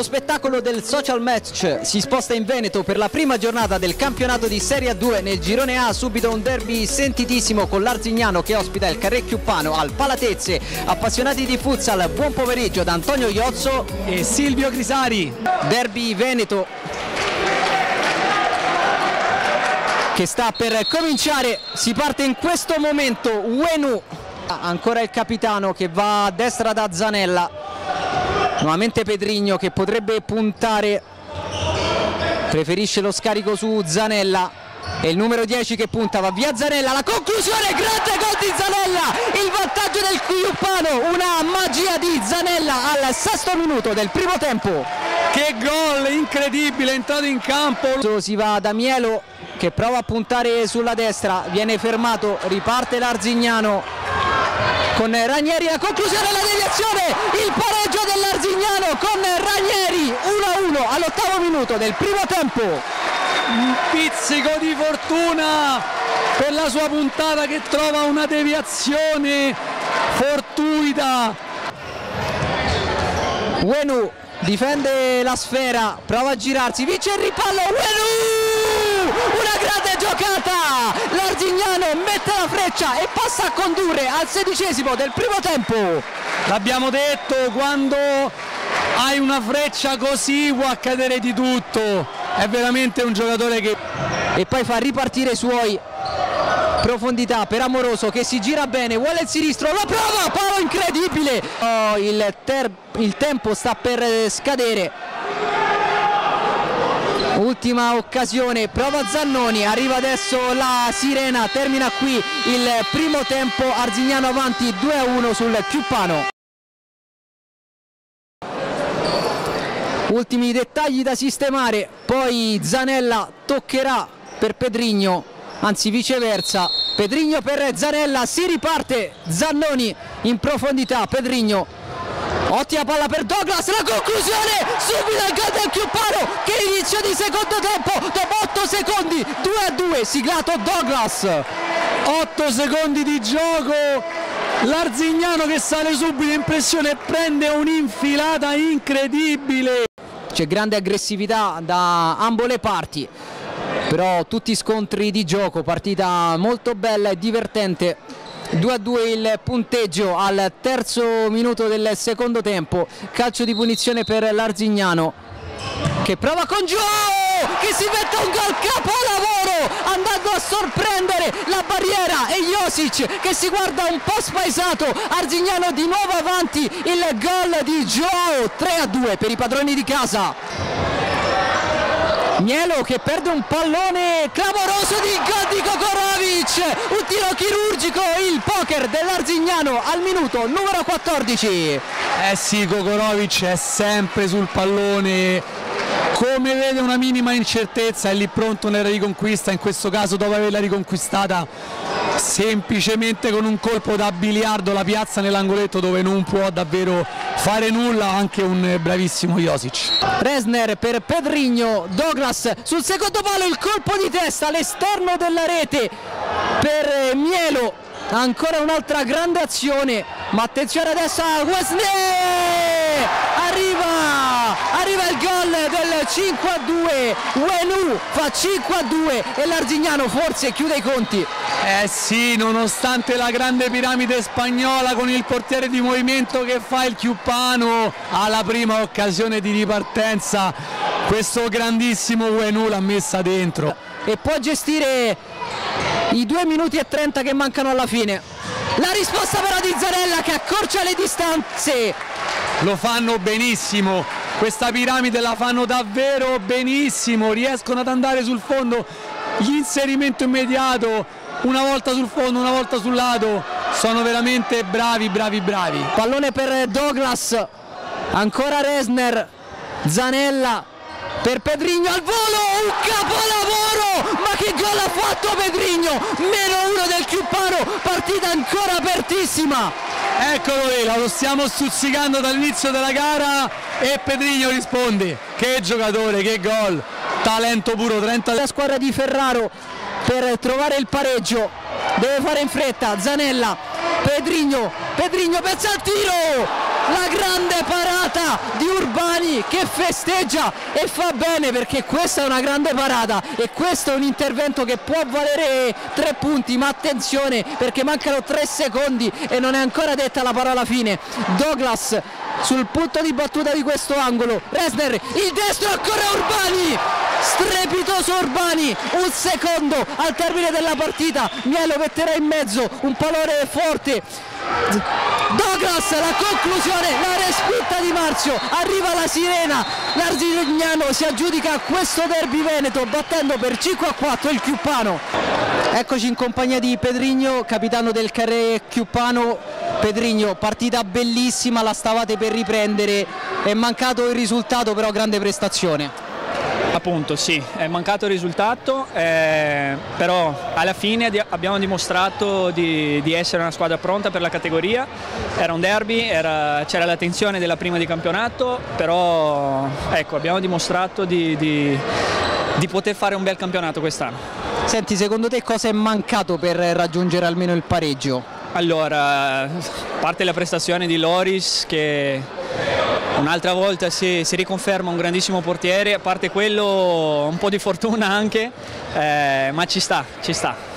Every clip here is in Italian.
spettacolo del social match si sposta in Veneto per la prima giornata del campionato di Serie A2 nel girone A. Subito un derby sentitissimo con l'Arzignano che ospita il Carré Chiuppano al Palatezze. Appassionati di futsal, buon pomeriggio da Antonio Iozzo e Silvio Crisari. Derby Veneto che sta per cominciare, si parte in questo momento. Uenu, ancora il capitano che va a destra da Zanella. Nuovamente Pedrigno che potrebbe puntare, preferisce lo scarico su Zanella, e il numero 10 che punta, va via Zanella, la conclusione, grande gol di Zanella, il vantaggio del Chiuppano, una magia di Zanella al 6° minuto del primo tempo. Che gol incredibile, è entrato in campo. Si va da Mielo che prova a puntare sulla destra, viene fermato, riparte l'Arzignano con Ranieri, la conclusione, la deviazione, il pareggio dell'Arzignano con Ranieri, 1-1 all'8° minuto del primo tempo. Un pizzico di fortuna per la sua puntata che trova una deviazione fortuita. Uenu difende la sfera, prova a girarsi, vince il ripallo, Uenu! Una grande giocata, l'Arzignano mette la freccia e passa a condurre al 16° del primo tempo. L'abbiamo detto, quando hai una freccia così può accadere di tutto, è veramente un giocatore che... E poi fa ripartire i suoi, profondità per Amoroso che si gira bene, vuole il sinistro, la prova, palo incredibile. Oh, il tempo sta per scadere. Ultima occasione, prova Zannoni, arriva adesso la sirena, termina qui il primo tempo, Arzignano avanti 2-1 sul Chiuppano. Ultimi dettagli da sistemare, poi Zanella toccherà per Pedrigno, anzi viceversa, Pedrigno per Zanella, si riparte, Zannoni in profondità, Pedrigno. Ottima palla per Douglas, la conclusione, subito il gol del Chiuppano, che inizio di secondo tempo, dopo 8 secondi, 2-2, siglato Douglas. 8 secondi di gioco, l'Arzignano che sale subito in pressione e prende un'infilata incredibile. C'è grande aggressività da ambo le parti, però tutti scontri di gioco, partita molto bella e divertente. 2-2 il punteggio al 3° minuto del secondo tempo, calcio di punizione per l'Arzignano che prova con Gio, che si mette un gol capolavoro andando a sorprendere la barriera, e Josic che si guarda un po' spaesato. Arzignano di nuovo avanti, il gol di Gio, 3-2 per i padroni di casa. Mielo che perde un pallone clamoroso, di gol di Kokorovic, un tiro chirurgico, il poker dell'Arzignano al minuto numero 14. Sì, Kokorovic è sempre sul pallone, come vede una minima incertezza è lì pronto nella riconquista, in questo caso dopo averla riconquistata semplicemente con un colpo da biliardo la piazza nell'angoletto dove non può davvero fare nulla anche un bravissimo Josic. Resner per Pedrigno, Douglas sul secondo palo, il colpo di testa all'esterno della rete per Mielo, ancora un'altra grande azione, ma attenzione adesso a Wesley, arriva il gol del 5-2, Uenu fa 5-2 e l'Arzignano forse chiude i conti. Sì, nonostante la grande piramide spagnola con il portiere di movimento che fa il Chiuppano, alla prima occasione di ripartenza questo grandissimo Uenu l'ha messa dentro. E può gestire i 2 minuti e 30 che mancano alla fine. La risposta però di Zanella che accorcia le distanze. Lo fanno benissimo, questa piramide la fanno davvero benissimo, riescono ad andare sul fondo, l'inserimento immediato, una volta sul fondo, una volta sul lato, sono veramente bravi. Pallone per Douglas, ancora Resner, Zanella per Pedrigno al volo, un capolavoro, ma che gol ha fatto Pedrigno, -1 del Chiuppano, partita ancora apertissima. Eccolo lì, lo stiamo stuzzicando dall'inizio della gara e Pedrigno risponde, che giocatore, che gol, talento puro. 30. La squadra di Ferraro per trovare il pareggio, deve fare in fretta, Zanella, Pedrigno pensa al tiro, la grande parata di Urbani che festeggia e fa bene, perché questa è una grande parata e questo è un intervento che può valere 3 punti, ma attenzione perché mancano 3 secondi e non è ancora detta la parola fine. Douglas sul punto di battuta di questo angolo, Resner, il destro, ancora Urbani, strepitoso Urbani, un secondo al termine della partita, Mielo metterà in mezzo un pallone forte, Douglas, la conclusione, la respinta di Marzio, arriva la sirena, l'Arzignano si aggiudica questo derby veneto battendo per 5-4 il Chiuppano. Eccoci in compagnia di Pedrigno, capitano del Carré Chiuppano. Pedrigno, partita bellissima, la stavate per riprendere, è mancato il risultato, però grande prestazione. Appunto sì, è mancato il risultato, però alla fine abbiamo dimostrato di essere una squadra pronta per la categoria. Era un derby, c'era la tensione della prima di campionato, però ecco, abbiamo dimostrato di poter fare un bel campionato quest'anno. Senti, secondo te cosa è mancato per raggiungere almeno il pareggio? Allora, a parte la prestazione di Loris che un'altra volta si riconferma un grandissimo portiere, a parte quello un po' di fortuna anche, ma ci sta, ci sta.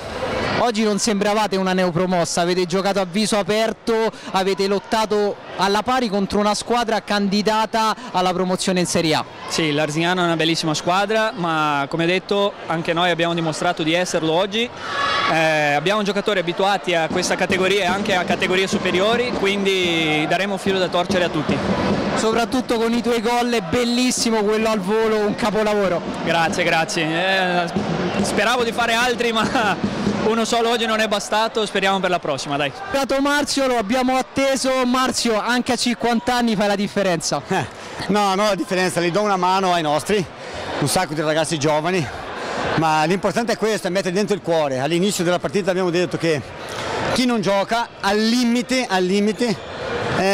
Oggi non sembravate una neopromossa, avete giocato a viso aperto, avete lottato alla pari contro una squadra candidata alla promozione in Serie A. Sì, l'Arzignano è una bellissima squadra, ma come detto anche noi abbiamo dimostrato di esserlo oggi. Abbiamo giocatori abituati a questa categoria e anche a categorie superiori, quindi daremo filo da torcere a tutti. Soprattutto con i tuoi gol, è bellissimo quello al volo, un capolavoro. Grazie, grazie. Speravo di fare altri, ma uno solo oggi non è bastato, speriamo per la prossima, dai. Marzio, lo abbiamo atteso. Marzio, anche a 50 anni fai la differenza. No, la differenza, li do una mano ai nostri, un sacco di ragazzi giovani, ma l'importante è questo, è mettere dentro il cuore. All'inizio della partita abbiamo detto che chi non gioca al limite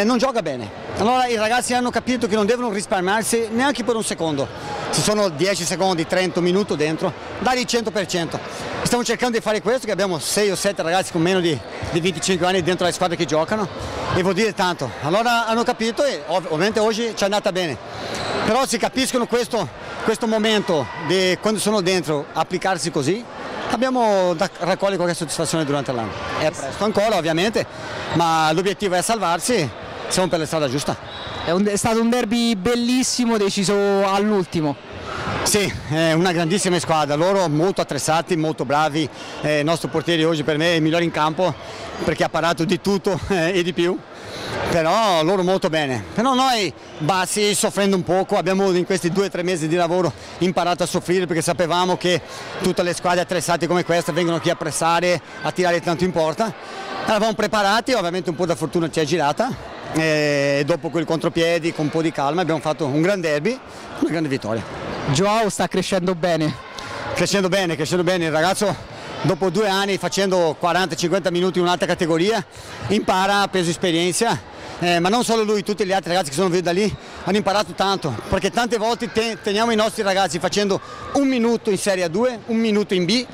non gioca bene. Allora i ragazzi hanno capito che non devono risparmiarsi neanche per un secondo. Ci sono 10 secondi, 30 minuti dentro, dare il 100%. Stiamo cercando di fare questo, che abbiamo 6 o 7 ragazzi con meno di 25 anni dentro le squadre che giocano, e vuol dire tanto. Allora hanno capito e ovviamente oggi ci è andata bene. Però si capiscono questo momento di quando sono dentro applicarsi così, abbiamo da raccogliere qualche soddisfazione durante l'anno. È presto ancora ovviamente, ma l'obiettivo è salvarsi, siamo per la strada giusta. È stato un derby bellissimo, deciso all'ultimo. Sì, è una grandissima squadra, loro molto attrezzati, molto bravi. Il nostro portiere oggi per me è il migliore in campo perché ha parato di tutto e di più. Però loro molto bene, però noi bassi soffrendo un poco, abbiamo in questi 2 o 3 mesi di lavoro imparato a soffrire perché sapevamo che tutte le squadre attrezzate come questa vengono qui a pressare, a tirare tanto in porta. Eravamo preparati, ovviamente un po' da fortuna ci è girata e dopo quel contropiedi con un po' di calma abbiamo fatto un gran derby, una grande vittoria. Joao sta crescendo bene. Crescendo bene, il ragazzo dopo 2 anni facendo 40-50 minuti in un'altra categoria impara, ha preso esperienza, ma non solo lui, tutti gli altri ragazzi che sono venuti da lì hanno imparato tanto, perché tante volte teniamo i nostri ragazzi facendo 1 minuto in Serie A2, 1 minuto in B,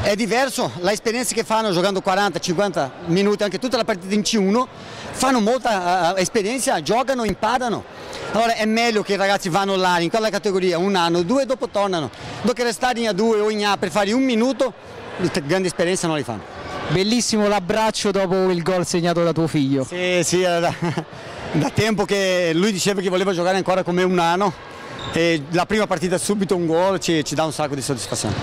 è diverso, l'esperienza che fanno giocando 40-50 minuti, anche tutta la partita in C1, fanno molta esperienza, giocano, imparano. Allora è meglio che i ragazzi vanno là in quella categoria 1 anno, 2 e dopo tornano, dopo che restare in A2 o in A per fare 1 minuto, grande esperienza non li fanno. Bellissimo l'abbraccio dopo il gol segnato da tuo figlio. Sì, era da tempo che lui diceva che voleva giocare ancora come 1 anno e la prima partita subito un gol ci dà un sacco di soddisfazione.